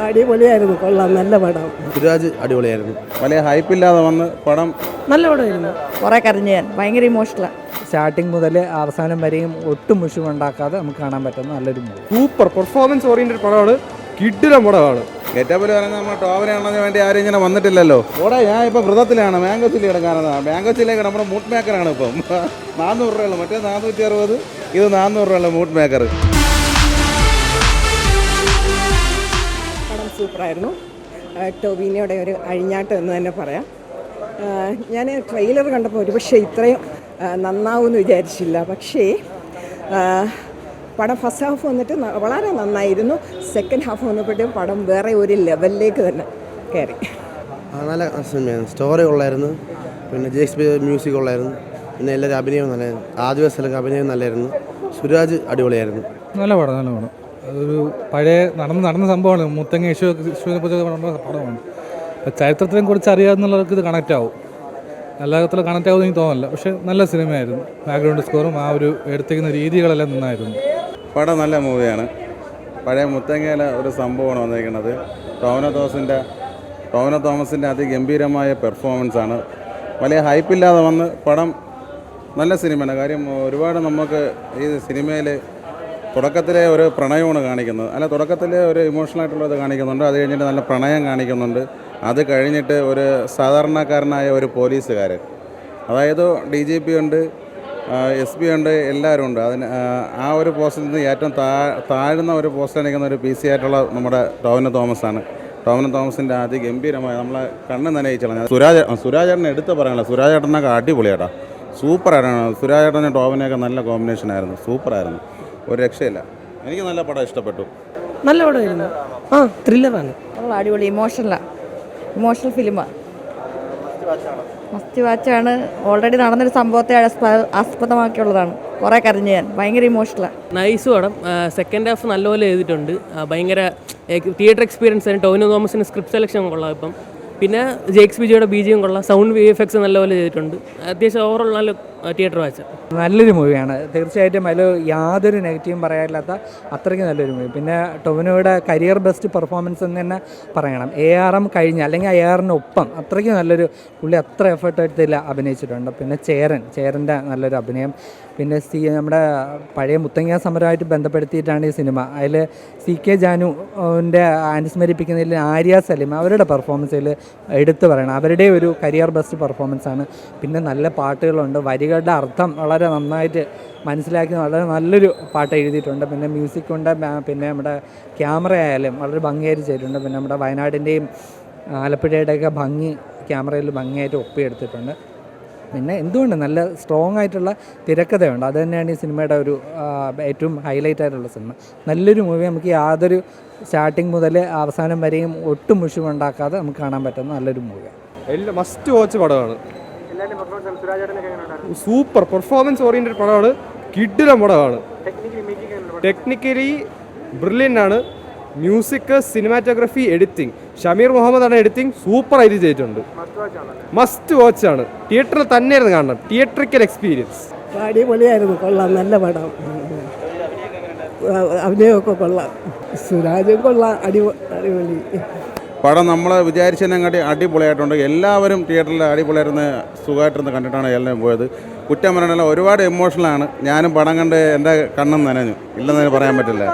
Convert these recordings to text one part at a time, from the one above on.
അടിപൊളിയായിരുന്നു, കൊള്ളാം, നല്ല പടം. സുരാജ് അടിപൊളിയായിരുന്നു. വലിയ ഹൈപ്പില്ലാതെ വന്ന് പടം നല്ല പടമായിരുന്നു. കുറേ കരഞ്ഞു ഞാൻ, ഭയങ്കര ഇമോഷണലാണ്. സ്റ്റാർട്ടിങ് മുതൽ അവസാനം വരെയും ഒട്ടും മുഷിവുണ്ടാക്കാതെ നമുക്ക് കാണാൻ പറ്റുന്ന നല്ലൊരു മൂവി. സൂപ്പർ പെർഫോമൻസ് ഓറിയന്റഡ് പടമാണ്, കിഡിലൻ പടമാണ്. ഗെറ്റപ്പിൽ പറയുന്നത് നമ്മൾ ടോവിനാണെന്ന് വേണ്ടി ആരും ഇങ്ങനെ വന്നിട്ടില്ലല്ലോ. ഓടെ ഞാൻ ഇപ്പോൾ വ്രതത്തിലാണ്, മാംഗോ ചില്ലി എടുക്കാനാണ്. മാംഗോ ചില്ലിയൊക്കെ നമ്മുടെ മൂട്ട് മേക്കറാണ് ഇപ്പം. 400 രൂപയുള്ളൂ, മറ്റേ 460, ഇത് 400 രൂപയുള്ള മൂട്ട് മേക്കർ. പടം സൂപ്പറായിരുന്നു. ടോവിനോയുടെ ഒരു അഴിഞ്ഞാട്ടം എന്ന് തന്നെ പറയാം. ഞാൻ ട്രെയിലർ കണ്ടപ്പോൾ ഒരുപക്ഷെ ഇത്രയും നന്നാവുമെന്ന് വിചാരിച്ചില്ല. പക്ഷേ പടം ഫസ്റ്റ് ഹാഫ് വന്നിട്ട് വളരെ നന്നായിരുന്നു. സെക്കൻഡ് ഹാഫ് വന്നപ്പോഴത്തേക്കും പടം വേറെ ഒരു ലെവലിലേക്ക് തന്നെ കയറി. നല്ല സിനിമയാണ്. സ്റ്റോറി ഉള്ളായിരുന്നു, പിന്നെ ജെക്സ് മ്യൂസിക് ഉള്ളായിരുന്നു, പിന്നെ എല്ലാവരും അഭിനയം നല്ലായിരുന്നു. ആദിവാസികളൊക്കെ അഭിനയം നല്ലായിരുന്നു. സുരാജ് അടിപൊളിയായിരുന്നു. നല്ല പടം, നല്ല പടം. അതൊരു പഴയ നടന്ന സംഭവമാണ്. മുത്തങ്ങ യേശുവിനെ കുറിച്ച് പടമാണ്. അപ്പോൾ ചരിത്രത്തിനെ കുറിച്ച് അറിയാവുന്നവർക്ക് ഇത് കണക്റ്റ് ആവും. എല്ലാ വിധത്തിലും കണക്റ്റ് ആവുമെന്ന് എനിക്ക് തോന്നില്ല. പക്ഷേ നല്ല സിനിമയായിരുന്നു. ബാക്ക്ഗ്രൗണ്ട് സ്കോറും ആ ഒരു എടുത്തിരിക്കുന്ന രീതികളെല്ലാം നന്നായിരുന്നു. പടം നല്ല മൂവിയാണ്. പഴയ മുത്തങ്ങയിലെ ഒരു സംഭവമാണ് വന്നിരിക്കുന്നത്. ടോവിനോ തോമസിൻ്റെ അതിഗംഭീരമായ പെർഫോമൻസാണ്. വലിയ ഹൈപ്പില്ലാതെ വന്ന് പടം നല്ല സിനിമയാണ്. കാര്യം ഒരുപാട് നമുക്ക് ഈ സിനിമയിൽ തുടക്കത്തിലെ ഒരു പ്രണയമാണ് കാണിക്കുന്നത്. അല്ല, തുടക്കത്തിലെ ഒരു ഇമോഷണലായിട്ടുള്ളത് കാണിക്കുന്നുണ്ട്. അത് കഴിഞ്ഞിട്ട് നല്ല പ്രണയം കാണിക്കുന്നുണ്ട്. അത് കഴിഞ്ഞിട്ട് ഒരു സാധാരണക്കാരനായ ഒരു പോലീസുകാരൻ, അതായത് DGP ഉണ്ട്, SP ഉണ്ട്, എല്ലാവരും ഉണ്ട്. അതിന് ആ ഒരു പോസ്റ്റിൽ നിന്ന് ഏറ്റവും താഴ്ന്ന ഒരു പോസ്റ്റിൽ നിൽക്കുന്ന ഒരു PC ആയിട്ടുള്ള നമ്മുടെ ടോവിനോ തോമസാണ്. ടോവിനോ തോമസിൻ്റെ അതിഗംഭീരമായ നമ്മളെ കണ്ണ് നനയിച്ചാണ്. സുരാജേട്ടനെ എടുത്ത് പറയാനുള്ള, സുരാജേട്ടനൊക്കെ അടിപൊളിയാട്ടാ, സൂപ്പറായിട്ടാണ്. സുരാജേട്ടനും ടോവിനൊക്കെ നല്ല കോമ്പിനേഷനായിരുന്നു, സൂപ്പറായിരുന്നു, ഒരു രക്ഷയില്ല. എനിക്ക് നല്ല പടം ഇഷ്ടപ്പെട്ടു. നല്ല പടമായിരുന്നു. ത്രില്ലറാണ്. അടിപൊളി ഇമോഷണൽ ഫിലിമാണ്. മസ്റ്റ് വാച്ചാണ്. ഓൾറെഡി നടന്നൊരു സംഭവത്തെ ആസ്പദമാക്കിയുള്ളതാണ്. കുറേ കരഞ്ഞു ഞാൻ, ഭയങ്കര ഇമോഷണലാണ്. നൈസ് പടം. സെക്കൻഡ് ഹാഫ് നല്ലപോലെ ചെയ്തിട്ടുണ്ട്. ഭയങ്കര തിയേറ്റർ എക്സ്പീരിയൻസ് ആണ്. ടോവിനോ തോമസിൻ്റെ സ്ക്രിപ്റ്റ് സെലക്ഷൻ കൊള്ളാം. ഇപ്പം പിന്നെ ജെക്സ് ബിജിയുടെ BGM കൊള്ളാം. സൗണ്ട് VFX നല്ലപോലെ ചെയ്തിട്ടുണ്ട്. അത്യാവശ്യം ഓവറോൾ നല്ല തിയേറ്റർ വാച്ച്. നല്ലൊരു മൂവിയാണ് തീർച്ചയായിട്ടും. അതിൽ യാതൊരു നെഗറ്റീവും പറയാനില്ലാത്ത അത്രയ്ക്ക് നല്ലൊരു മൂവി. പിന്നെ ടൊവിനോയുടെ കരിയർ ബെസ്റ്റ് പെർഫോമൻസ് എന്ന് തന്നെ പറയണം. ARM കഴിഞ്ഞ, അല്ലെങ്കിൽ ARനൊപ്പം അത്രയ്ക്ക് നല്ലൊരു പുള്ളി അത്ര എഫേർട്ട് എടുത്തില്ല അഭിനയിച്ചിട്ടുണ്ട്. പിന്നെ ചേരൻ്റെ നല്ലൊരു അഭിനയം. പിന്നെ നമ്മുടെ പഴയ മുത്തങ്ങ സമരമായിട്ട് ബന്ധപ്പെടുത്തിയിട്ടാണ് ഈ സിനിമ. അതിൽ CK ജാനുവിൻ്റെ അനുസ്മരിപ്പിക്കുന്നതിൽ ആര്യ സലീം അവരുടെ പെർഫോമൻസിൽ എടുത്തു പറയണം. അവരുടെ ഒരു കരിയർ ബെസ്റ്റ് പെർഫോമൻസാണ്. പിന്നെ നല്ല പാട്ടുകളുണ്ട്. വരികളുടെ അർത്ഥം വളരെ നന്നായിട്ട് മനസ്സിലാക്കി വളരെ നല്ലൊരു പാട്ട് എഴുതിയിട്ടുണ്ട്. പിന്നെ മ്യൂസിക്കുണ്ട്. പിന്നെ നമ്മുടെ ക്യാമറ ആയാലും വളരെ ഭംഗിയായിട്ട് ചെയ്തിട്ടുണ്ട്. പിന്നെ നമ്മുടെ വയനാടിൻ്റെയും ആലപ്പുഴയുടെയൊക്കെ ഭംഗി ക്യാമറയിൽ ഭംഗിയായിട്ട് ഒപ്പിയെടുത്തിട്ടുണ്ട്. പിന്നെ എന്തുകൊണ്ട് നല്ല സ്ട്രോങ് ആയിട്ടുള്ള തിരക്കഥയുണ്ട്. അത് തന്നെയാണ് ഈ സിനിമയുടെ ഒരു ഏറ്റവും ഹൈലൈറ്റ് ആയിട്ടുള്ള സിനിമ. നല്ലൊരു മൂവി. നമുക്ക് യാതൊരു സ്റ്റാർട്ടിങ് മുതൽ അവസാനം വരെയും ഒട്ടും മുഷിവുണ്ടാക്കാതെ നമുക്ക് കാണാൻ പറ്റുന്ന നല്ലൊരു മൂവിയാണ്. മസ്റ്റ് വാച്ച് പടമാണ്. സൂപ്പർ പെർഫോമൻസ് ഓറിയന്റഡ് പടമാണ്, കിഡിലൻ പടമാണ്. ടെക്നിക്കലി ബ്രില്യൻ്റ് ആണ്. മ്യൂസിക്, സിനിമാറ്റോഗ്രഫി, എഡിറ്റിംഗ്, ഷമീർ മുഹമ്മദാണ് എഡിറ്റിംഗ്, സൂപ്പറായിട്ട് ചെയ്തിട്ടുണ്ട്. മസ്റ്റ് വാച്ച് ആണ്. തിയേറ്ററിൽ തന്നെയായിരുന്നു കാണണം. Theatrical experience. അടിപൊളിയായിരുന്നു, കൊള്ളാം, നല്ല പടം. അഭിനയമൊക്കെ കൊള്ളാം. സുരാജും കൊള്ളാം, അടിപൊളി പടം. നമ്മൾ വിചാരിച്ചതിനെക്കാട്ടി അടിപൊളിയായിട്ടുണ്ട്. എല്ലാവരും തിയേറ്ററിൽ അടിപൊളിയായിരുന്ന് സുഖമായിട്ടിരുന്ന് കണ്ടിട്ടാണ് എല്ലാവരും പോയത്. കുറ്റം പറയണല്ല, ഒരുപാട് ഇമോഷണലാണ്. ഞാനും പടം കണ്ട് എൻ്റെ കണ്ണും നനഞ്ഞു, ഇല്ലെന്നതിന് പറയാൻ പറ്റില്ല.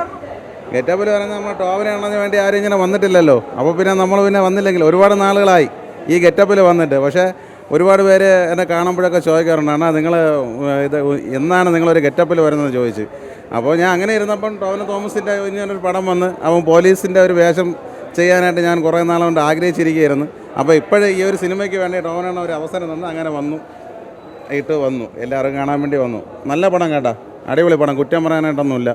ഗെറ്റപ്പിൽ പറയുന്നത് നമ്മൾ ടോവിനാണെന്ന് വേണ്ടി ആരും ഇങ്ങനെ വന്നിട്ടില്ലല്ലോ. അപ്പോൾ പിന്നെ നമ്മൾ വന്നില്ലെങ്കിൽ ഒരുപാട് നാളുകളായി ഈ ഗെറ്റപ്പിൽ വന്നിട്ട്. പക്ഷേ ഒരുപാട് പേര് എന്നെ കാണുമ്പോഴൊക്കെ ചോദിക്കാറുണ്ട്, നിങ്ങൾ എന്നാണ് നിങ്ങളൊരു ഗെറ്റപ്പിൽ വരുന്നത് ചോദിച്ച്. അപ്പോൾ ഞാൻ അങ്ങനെ ഇരുന്നപ്പം ടോവിനോ തോമസിൻ്റെ ഇങ്ങനൊരു പടം വന്ന് അവൻ പോലീസിൻ്റെ ഒരു വേഷം ചെയ്യാനായിട്ട് ഞാൻ കുറേ നാളുകൊണ്ട് ആഗ്രഹിച്ചിരിക്കുകയായിരുന്നു. അപ്പോൾ ഇപ്പോഴും ഈ ഒരു സിനിമയ്ക്ക് വേണ്ടി ടോവിനോന് ഒരു അവസരം തന്നു. അങ്ങനെ വന്നു, എല്ലാവരും കാണാൻ വേണ്ടി വന്നു. നല്ല പടം കേട്ടാ, അടിപൊളി പടം, കുറ്റം പറയാനായിട്ടൊന്നുമില്ല.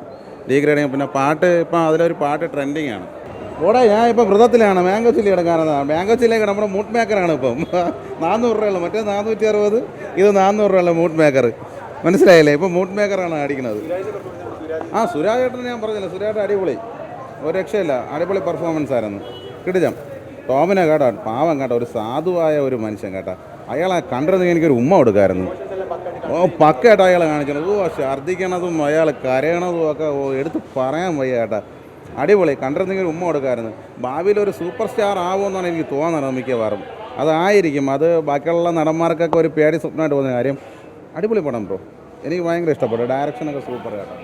ഡീഗ്രേഡിങ്. പിന്നെ പാട്ട്, ഇപ്പം അതിലൊരു പാട്ട് ട്രെൻഡിങ് ആണ്. ഓടെ ഞാൻ ഇപ്പോൾ വ്രതത്തിലാണ്, മാംഗോ ചില്ലി എടുക്കാനാണ്. മാംഗോ ചില്ലിയൊക്കെ നമ്മുടെ മൂട്ട് മേക്കറാണ് ഇപ്പം. 400 രൂപയുള്ളൂ, മറ്റേ 460, ഇത് 400 രൂപയുള്ള മൂട്ട് മേക്കർ. മനസ്സിലായില്ലേ? ഇപ്പോൾ മൂട്ട് മേക്കറാണ് അടിക്കുന്നത്. സുരാജേട്ടൻ ഞാൻ പറഞ്ഞില്ല, സുരാജേട്ടൻ അടിപൊളി, ഒരു രക്ഷയില്ല, അടിപൊളി പെർഫോമൻസ് ആയിരുന്നു. കിടിലം. ടോമിനെ കേട്ടോ, പാവം കേട്ടോ, ഒരു സാധുവായ ഒരു മനുഷ്യൻ കേട്ടോ. അയാളെ കണ്ടിരുന്നെങ്കിൽ എനിക്കൊരു ഉമ്മ കൊടുക്കാമായിരുന്നു. പക്കയായിട്ട് അയാളെ കാണിക്കണം. ഛർദ്ദിക്കണതും അയാൾ കരയണതും ഒക്കെ എടുത്ത് പറയാൻ വയ്യ കേട്ടാ. അടിപൊളി, കണ്ടിരുന്നെങ്കിൽ ഉമ്മ കൊടുക്കാമായിരുന്നു. ഭാവിയിൽ ഒരു സൂപ്പർ സ്റ്റാർ ആവുമെന്നാണ് എനിക്ക് തോന്നുന്നത് മിക്കവാറും. അതായിരിക്കും, അത് ബാക്കിയുള്ള നടന്മാർക്കൊക്കെ ഒരു പേടി സ്വപ്നമായിട്ട് പോകുന്ന കാര്യം. അടിപൊളി പടം ബ്രോ, എനിക്ക് ഭയങ്കര ഇഷ്ടപ്പെട്ടു. ഡയറക്ഷനൊക്കെ സൂപ്പർ കേട്ടോ.